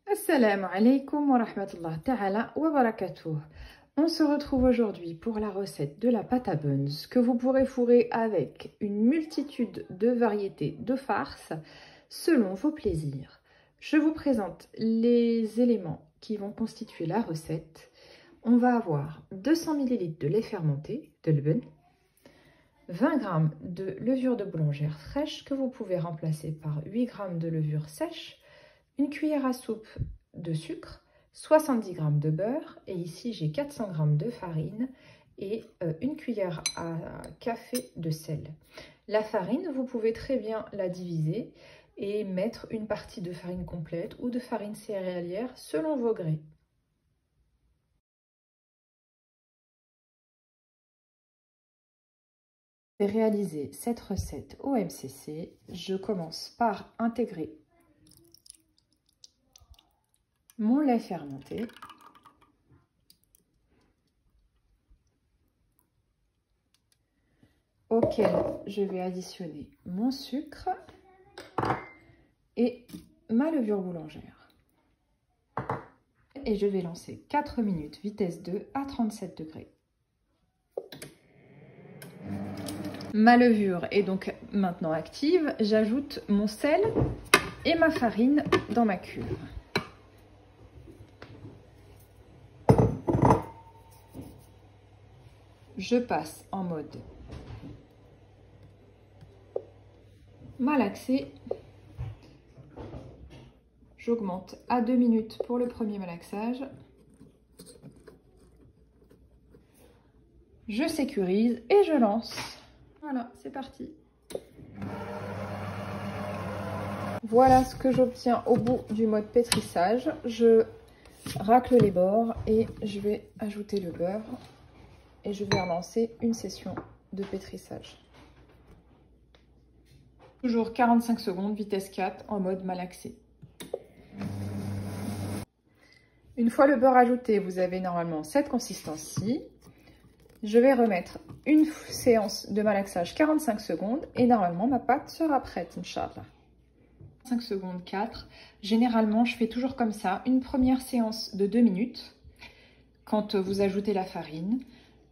Assalamu alaikum wa rahmatullah ta'ala wa barakatuh. On se retrouve aujourd'hui pour la recette de la pâte à buns que vous pourrez fourrer avec une multitude de variétés de farces selon vos plaisirs. Je vous présente les éléments qui vont constituer la recette. On va avoir 200 ml de lait fermenté, de leben, 20 g de levure de boulangère fraîche que vous pouvez remplacer par 8 g de levure sèche, une cuillère à soupe de sucre, 70 g de beurre, et ici j'ai 400 g de farine et une cuillère à café de sel. La farine, vous pouvez très bien la diviser et mettre une partie de farine complète ou de farine céréalière selon vos grés. Pour réaliser cette recette au MCC, je commence par intégrer mon lait fermenté, auquel je vais additionner mon sucre et ma levure boulangère. Et je vais lancer 4 minutes vitesse 2 à 37 degrés. Ma levure est donc maintenant active. J'ajoute mon sel et ma farine dans ma cuve. Je passe en mode malaxé. J'augmente à 2 minutes pour le premier malaxage. Je sécurise et je lance. Voilà, c'est parti. Voilà ce que j'obtiens au bout du mode pétrissage. Je racle les bords et je vais ajouter le beurre. Et je vais relancer une session de pétrissage. Toujours 45 secondes, vitesse 4, en mode malaxé. Une fois le beurre ajouté, vous avez normalement cette consistance-ci. Je vais remettre une séance de malaxage 45 secondes et normalement ma pâte sera prête, Inch'Allah. 5 secondes 4. Généralement, je fais toujours comme ça. Une première séance de 2 minutes quand vous ajoutez la farine.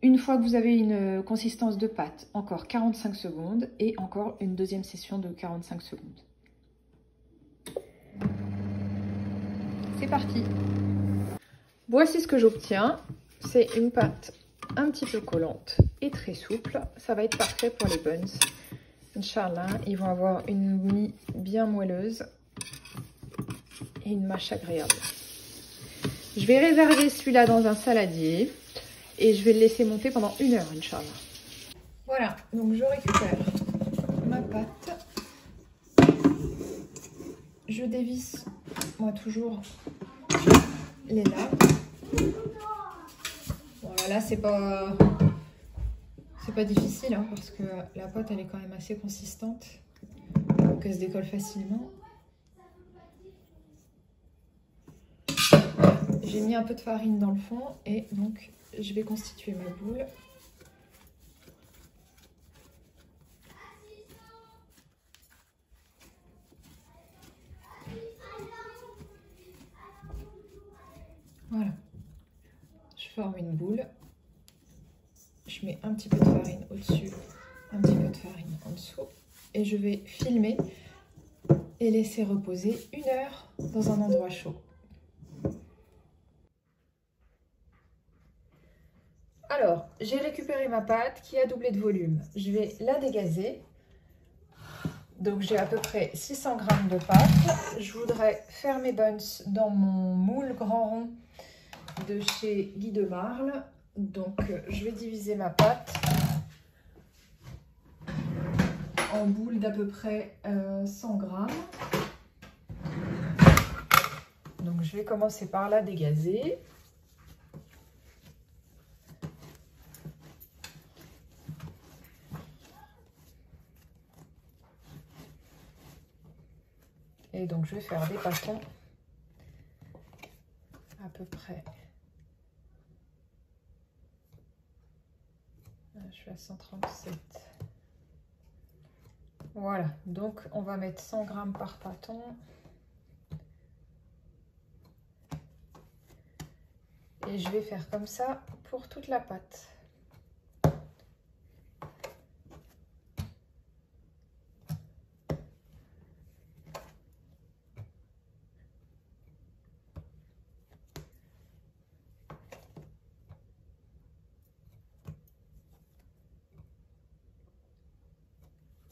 Une fois que vous avez une consistance de pâte, encore 45 secondes et encore une deuxième session de 45 secondes. C'est parti. Voici ce que j'obtiens. C'est une pâte un petit peu collante et très souple. Ça va être parfait pour les buns. Inch'Allah, ils vont avoir une mie bien moelleuse et une mâche agréable. Je vais réserver celui-là dans un saladier. Et je vais le laisser monter pendant 1 heure, Inch'Allah. Voilà, donc je récupère ma pâte. Je dévisse, moi, toujours les nappes. Voilà, là, c'est pas difficile, hein, parce que la pâte, elle est quand même assez consistante. Donc, elle se décolle facilement. J'ai mis un peu de farine dans le fond et donc je vais constituer ma boule. Voilà. Je forme une boule. Je mets un petit peu de farine au-dessus, un petit peu de farine en dessous. Et je vais filmer et laisser reposer 1 heure dans un endroit chaud. Alors, j'ai récupéré ma pâte qui a doublé de volume. Je vais la dégazer. Donc, j'ai à peu près 600 g de pâte. Je voudrais faire mes buns dans mon moule grand rond de chez Guy de Marle. Donc, je vais diviser ma pâte en boules d'à peu près 100 g. Donc, je vais commencer par la dégazer. Et donc, je vais faire des pâtons à peu près. Je suis à 137. Voilà, donc on va mettre 100 g par pâton. Et je vais faire comme ça pour toute la pâte.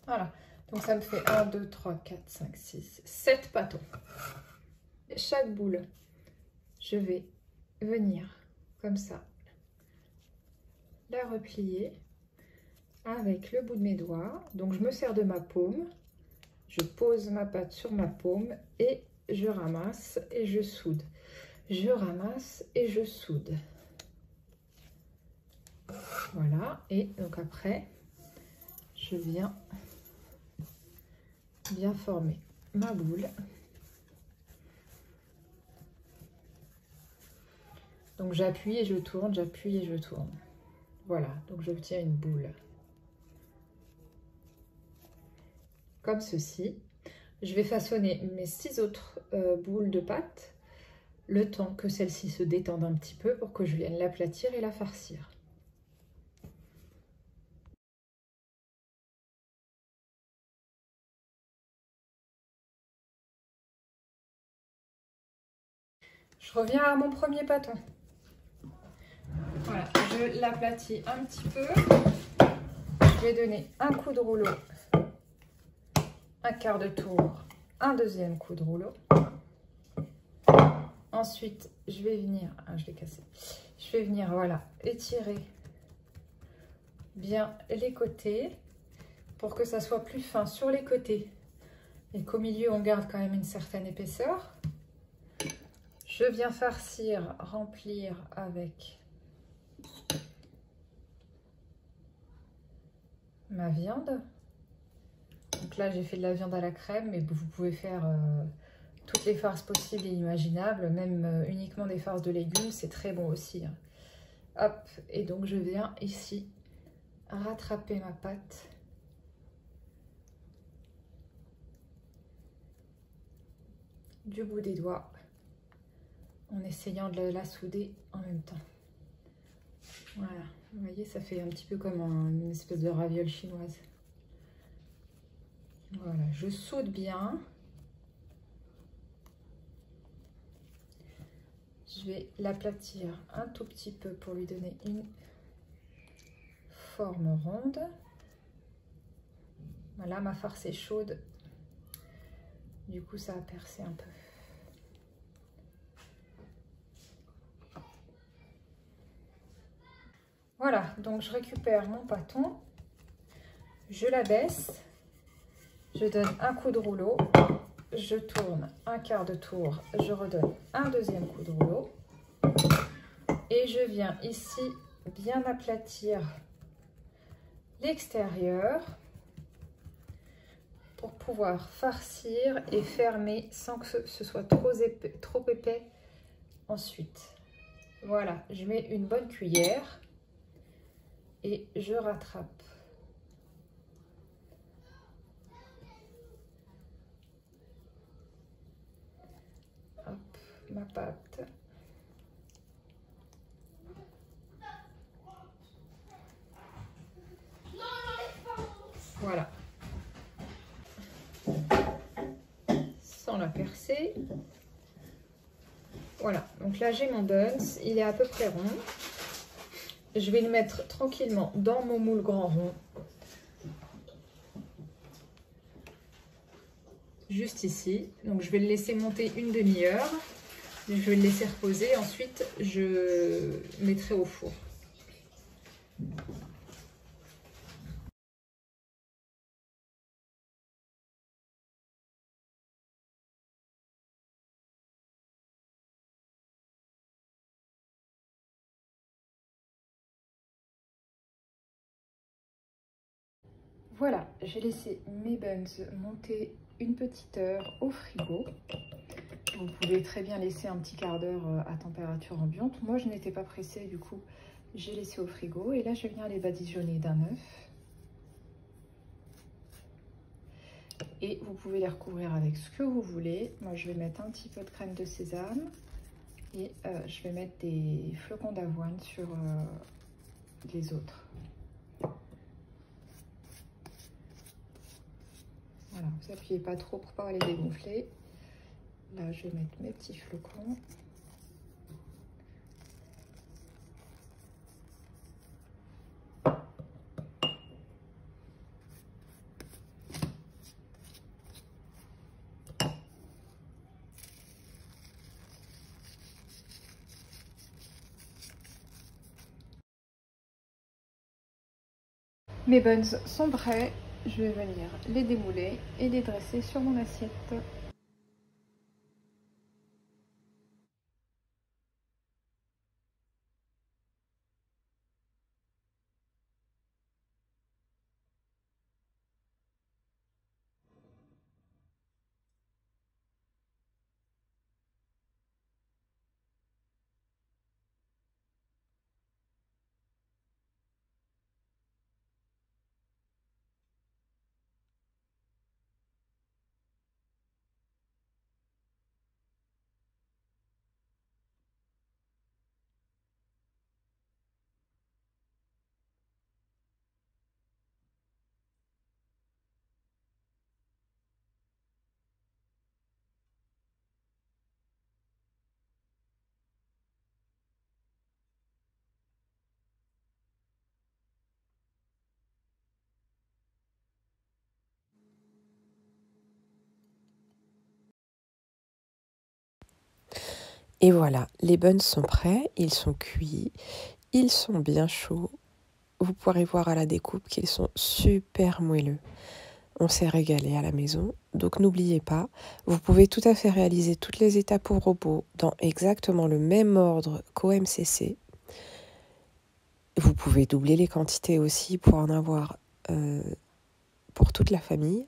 Voilà, donc ça me fait 1, 2, 3, 4, 5, 6, 7 pâtons. Chaque boule, je vais venir comme ça, la replier avec le bout de mes doigts. Donc je me sers de ma paume, je pose ma pâte sur ma paume et je ramasse et je soude. Je ramasse et je soude. Voilà, et donc après, je viens bien former ma boule. Donc j'appuie et je tourne, j'appuie et je tourne. Voilà, donc j'obtiens une boule. Comme ceci. Je vais façonner mes 6 autres boules de pâte, le temps que celle-ci se détende un petit peu pour que je vienne l'aplatir et la farcir. Je reviens à mon premier pâton. Voilà, je l'aplatis un petit peu. Je vais donner un coup de rouleau, un quart de tour, un deuxième coup de rouleau. Ensuite, je vais venir, je l'ai cassé. Je vais venir, voilà, étirer bien les côtés pour que ça soit plus fin sur les côtés et qu'au milieu on garde quand même une certaine épaisseur. Je viens farcir, remplir avec ma viande. Donc là j'ai fait de la viande à la crème, mais vous pouvez faire toutes les farces possibles et imaginables, même uniquement des farces de légumes, c'est très bon aussi. Hop, et donc je viens ici rattraper ma pâte. Du bout des doigts, en essayant de la souder en même temps. Voilà, vous voyez, ça fait un petit peu comme une espèce de raviole chinoise. Voilà, je soude bien. Je vais l'aplatir un tout petit peu pour lui donner une forme ronde. Voilà, ma farce est chaude. Du coup, ça a percé un peu. Voilà, donc je récupère mon pâton. Je l'abaisse. Je donne un coup de rouleau. Je tourne un quart de tour. Je redonne un deuxième coup de rouleau. Et je viens ici bien aplatir l'extérieur pour pouvoir farcir et fermer sans que ce soit trop épais ensuite. Voilà, je mets une bonne cuillère et je rattrape. Hop, ma pâte. Voilà. Sans la percer. Voilà, donc là j'ai mon buns, il est à peu près rond. Je vais le mettre tranquillement dans mon moule grand rond. Juste ici. Donc je vais le laisser monter une demi-heure. Je vais le laisser reposer. Ensuite, je mettrai au four. Voilà, j'ai laissé mes buns monter une petite heure au frigo. Vous pouvez très bien laisser un petit quart d'heure à température ambiante. Moi, je n'étais pas pressée, du coup, j'ai laissé au frigo. Et là, je viens les badigeonner d'un œuf. Et vous pouvez les recouvrir avec ce que vous voulez. Moi, je vais mettre un petit peu de crème de sésame Et je vais mettre des flocons d'avoine sur les autres. Voilà, vous appuyez pas trop pour pas les dégonfler. Là, je vais mettre mes petits flocons. Mes buns sont prêts. Je vais venir les démouler et les dresser sur mon assiette. Et voilà, les buns sont prêts, ils sont cuits, ils sont bien chauds. Vous pourrez voir à la découpe qu'ils sont super moelleux. On s'est régalé à la maison, donc n'oubliez pas, vous pouvez tout à fait réaliser toutes les étapes au robot dans exactement le même ordre qu'au MCC. Vous pouvez doubler les quantités aussi pour en avoir pour toute la famille.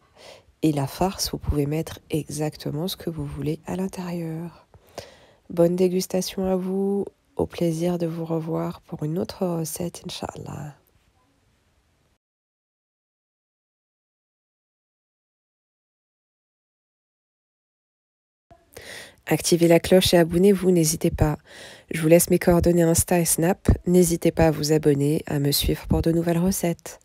Et la farce, vous pouvez mettre exactement ce que vous voulez à l'intérieur. Bonne dégustation à vous, au plaisir de vous revoir pour une autre recette, Inch'Allah. Activez la cloche et abonnez-vous, n'hésitez pas. Je vous laisse mes coordonnées Insta et Snap. N'hésitez pas à vous abonner, à me suivre pour de nouvelles recettes.